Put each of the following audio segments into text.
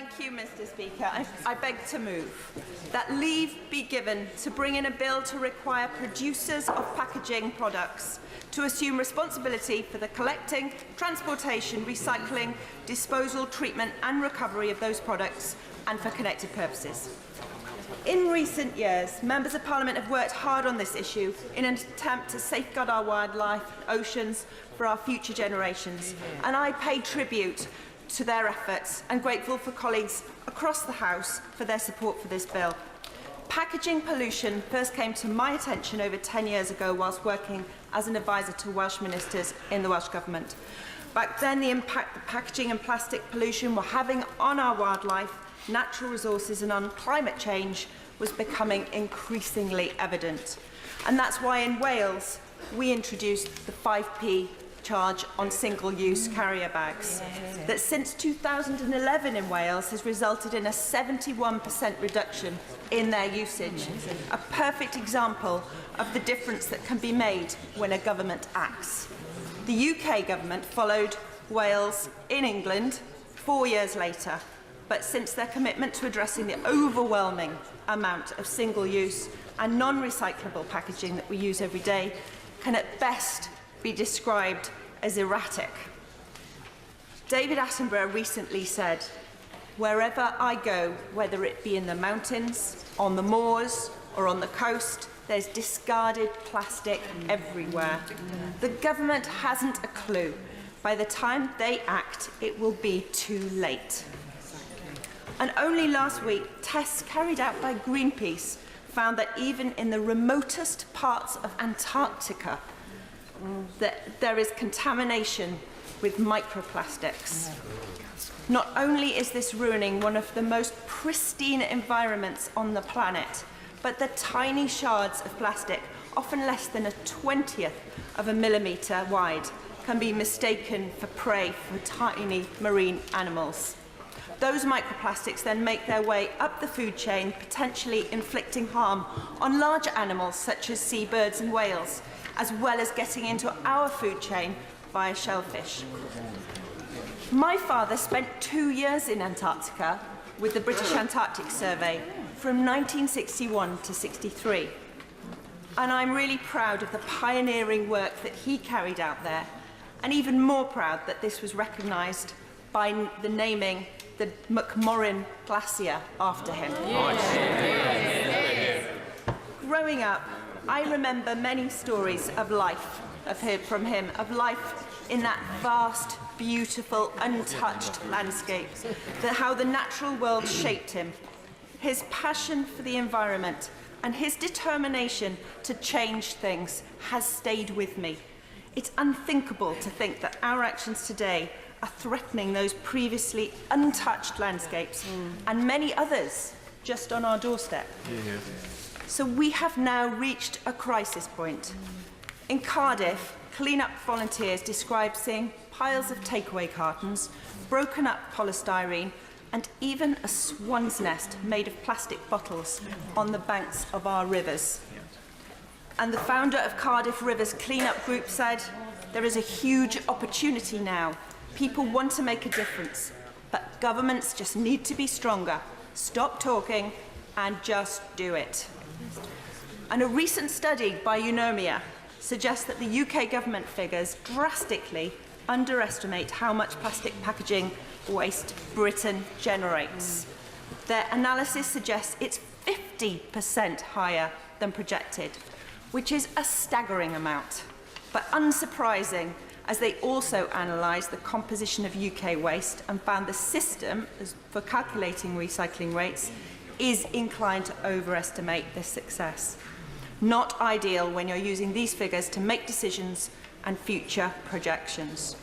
Thank you, Mr. Speaker. I beg to move that leave be given to bring in a bill to require producers of packaging products to assume responsibility for the collecting, transportation, recycling, disposal, treatment and recovery of those products and for connected purposes. In recent years, Members of Parliament have worked hard on this issue in an attempt to safeguard our wildlife and oceans for our future generations, and I pay tribute to their efforts and grateful for colleagues across the House for their support for this bill. Packaging pollution first came to my attention over 10 years ago whilst working as an advisor to Welsh ministers in the Welsh Government. Back then, the impact that packaging and plastic pollution were having on our wildlife, natural resources and on climate change was becoming increasingly evident. And that's why in Wales we introduced the 5p charge on single-use carrier bags that since 2011 in Wales has resulted in a 71% reduction in their usage, a perfect example of the difference that can be made when a government acts. The UK government followed Wales in England 4 years later, but since their commitment to addressing the overwhelming amount of single-use and non-recyclable packaging that we use every day can at best be described as erratic. David Attenborough recently said, "Wherever I go, whether it be in the mountains, on the moors or on the coast, there's discarded plastic everywhere." The government hasn't a clue. By the time they act, it will be too late. And only last week, tests carried out by Greenpeace found that even in the remotest parts of Antarctica, that there is contamination with microplastics. Not only is this ruining one of the most pristine environments on the planet, but the tiny shards of plastic, often less than a 20th of a millimetre wide, can be mistaken for prey for tiny marine animals. Those microplastics then make their way up the food chain, potentially inflicting harm on larger animals such as seabirds and whales, as well as getting into our food chain via shellfish. My father spent 2 years in Antarctica with the British Antarctic Survey from 1961 to 63. And I'm really proud of the pioneering work that he carried out there, and even more proud that this was recognised by the naming the McMorrin Glacier after him. Growing up, I remember many stories of life from him, of life in that vast, beautiful, untouched landscape, how the natural world shaped him. His passion for the environment and his determination to change things has stayed with me. It's unthinkable to think that our actions today are threatening those previously untouched landscapes and many others just on our doorstep. So we have now reached a crisis point. In Cardiff, clean-up volunteers described seeing piles of takeaway cartons, broken up polystyrene, and even a swan's nest made of plastic bottles on the banks of our rivers. And the founder of Cardiff Rivers Clean-up Group said, "There is a huge opportunity now. People want to make a difference, but governments just need to be stronger. Stop talking and just do it." And a recent study by Eunomia suggests that the UK government figures drastically underestimate how much plastic packaging waste Britain generates. Their analysis suggests it's 50% higher than projected, which is a staggering amount, but unsurprising, as they also analysed the composition of UK waste and found the system for calculating recycling rates is inclined to overestimate this success. Not ideal when you're using these figures to make decisions and future projections.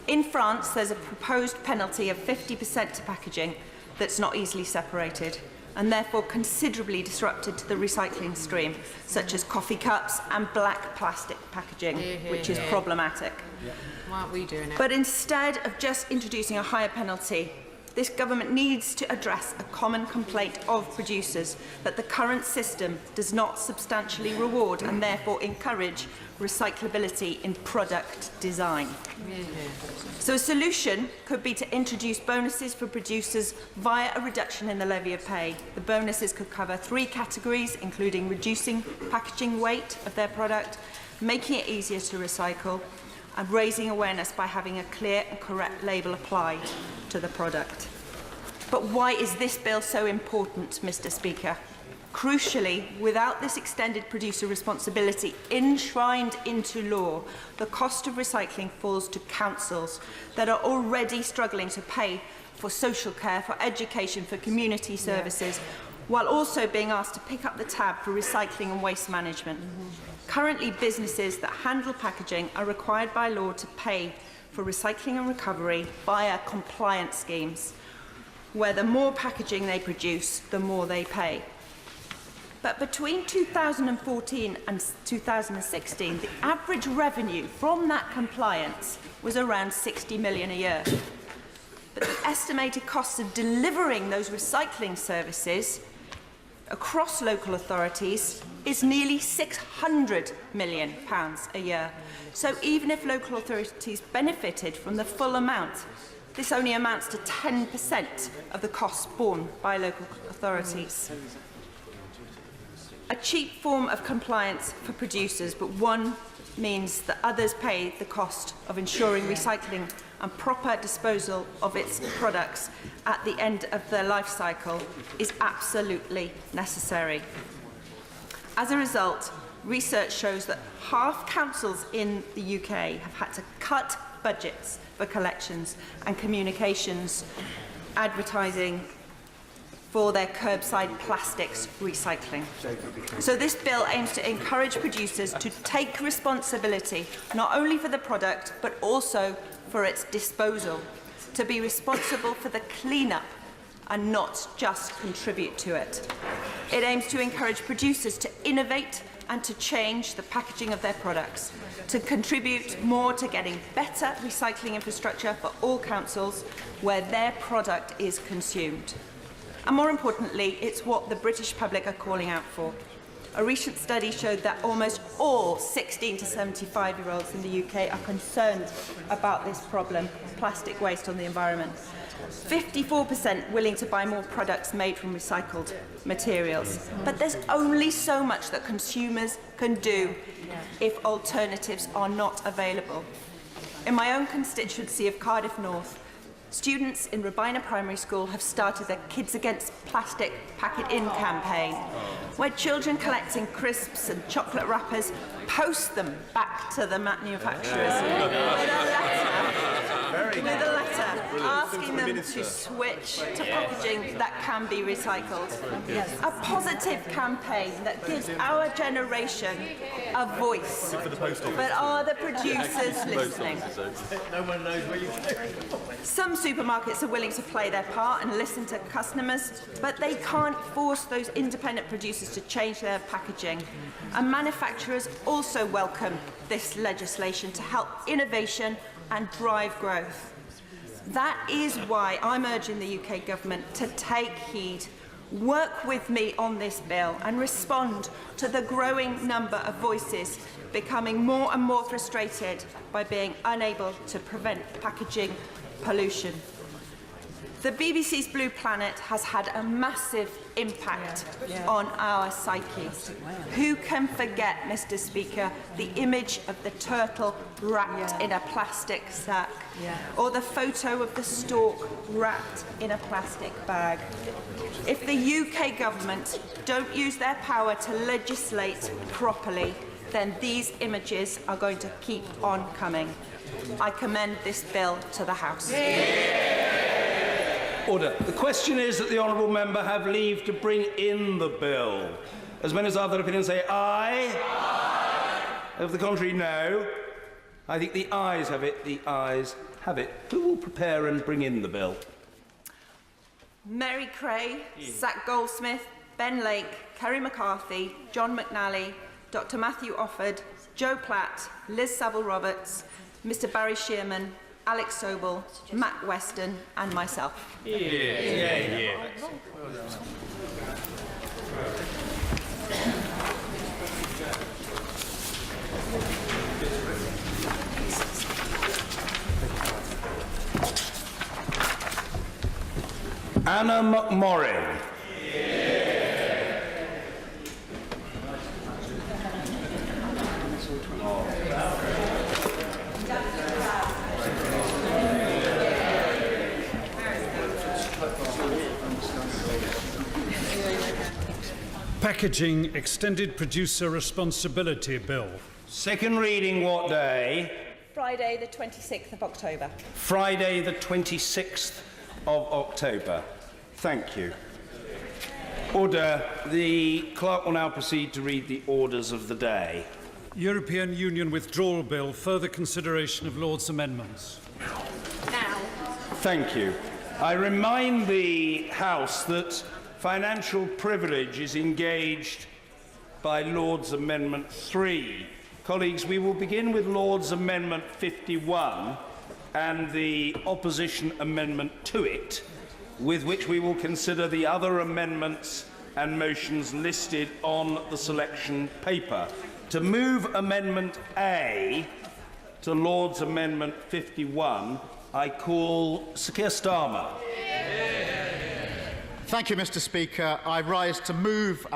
In France, there's a proposed penalty of 50% to packaging that's not easily separated and therefore considerably disrupted to the recycling stream, such as coffee cups and black plastic packaging, which is problematic. Why aren't we doing it? But instead of just introducing a higher penalty, this government needs to address a common complaint of producers that the current system does not substantially reward and therefore encourage recyclability in product design. So a solution could be to introduce bonuses for producers via a reduction in the levy of pay. The bonuses could cover 3 categories, including reducing packaging weight of their product, making it easier to recycle, and raising awareness by having a clear and correct label applied to the product. But why is this bill so important, Mr. Speaker? Crucially, without this extended producer responsibility enshrined into law, the cost of recycling falls to councils that are already struggling to pay for social care, for education, for community services, while also being asked to pick up the tab for recycling and waste management. Currently, businesses that handle packaging are required by law to pay for recycling and recovery via compliance schemes, where the more packaging they produce, the more they pay. But between 2014 and 2016, the average revenue from that compliance was around 60 million a year. But the estimated costs of delivering those recycling services across local authorities is nearly £600 million a year. So even if local authorities benefited from the full amount, this only amounts to 10% of the costs borne by local authorities. A cheap form of compliance for producers, but one means that others pay the cost of ensuring recycling and proper disposal of its products at the end of their life cycle is absolutely necessary. As a result, research shows that half councils in the UK have had to cut budgets for collections and communications advertising for their curbside plastics recycling. So this bill aims to encourage producers to take responsibility not only for the product but also for its disposal, to be responsible for the clean-up and not just contribute to it. It aims to encourage producers to innovate and to change the packaging of their products, to contribute more to getting better recycling infrastructure for all councils where their product is consumed. And more importantly, it's what the British public are calling out for. A recent study showed that almost all 16 to 75-year-olds in the UK are concerned about this problem, plastic waste on the environment. 54% willing to buy more products made from recycled materials. But there's only so much that consumers can do if alternatives are not available. In my own constituency of Cardiff North, students in Robina Primary School have started their Kids Against Plastic Pack It In campaign, where children collecting crisps and chocolate wrappers post them back to the manufacturers with a letter asking them to switch to packaging that can be recycled. A positive campaign that gives our generation a voice. But are the producers listening? No one knows where you go. Some supermarkets are willing to play their part and listen to customers, but they can't force those independent producers to change their packaging. And manufacturers also welcome this legislation to help innovation and drive growth. That is why I'm urging the UK government to take heed, work with me on this bill and respond to the growing number of voices becoming more and more frustrated by being unable to prevent packaging pollution. The BBC's Blue Planet has had a massive impact on our psyche. Who can forget, Mr. Speaker, the image of the turtle wrapped in a plastic sack, or the photo of the stork wrapped in a plastic bag? If the UK government don't use their power to legislate properly, then these images are going to keep on coming. I commend this bill to the House. Order. The question is that the honourable member have leave to bring in the bill. As many as are of that opinion say aye. Aye. Of the contrary, no. I think the ayes have it. The ayes have it. Who will prepare and bring in the bill? Mary Cray, Zach Goldsmith, Ben Lake, Kerry McCarthy, John McNally, Dr Matthew Offord, Joe Platt, Liz Saville-Roberts, Mr Barry Shearman Alex Sobel, Matt Weston and myself. Anna McMorrin. Packaging Extended Producer Responsibility Bill. Second reading what day? Friday the 26th of October. Friday the 26th of October. Thank you. Order. The clerk will now proceed to read the orders of the day. European Union Withdrawal Bill. Further consideration of Lord's amendments. Now. Thank you. I remind the House that financial privilege is engaged by Lord's Amendment 3. Colleagues, we will begin with Lord's Amendment 51 and the opposition amendment to it, with which we will consider the other amendments and motions listed on the selection paper. To move Amendment A to Lord's Amendment 51, I call Sir Keir Starmer. Thank you, Mr. Speaker. I rise to move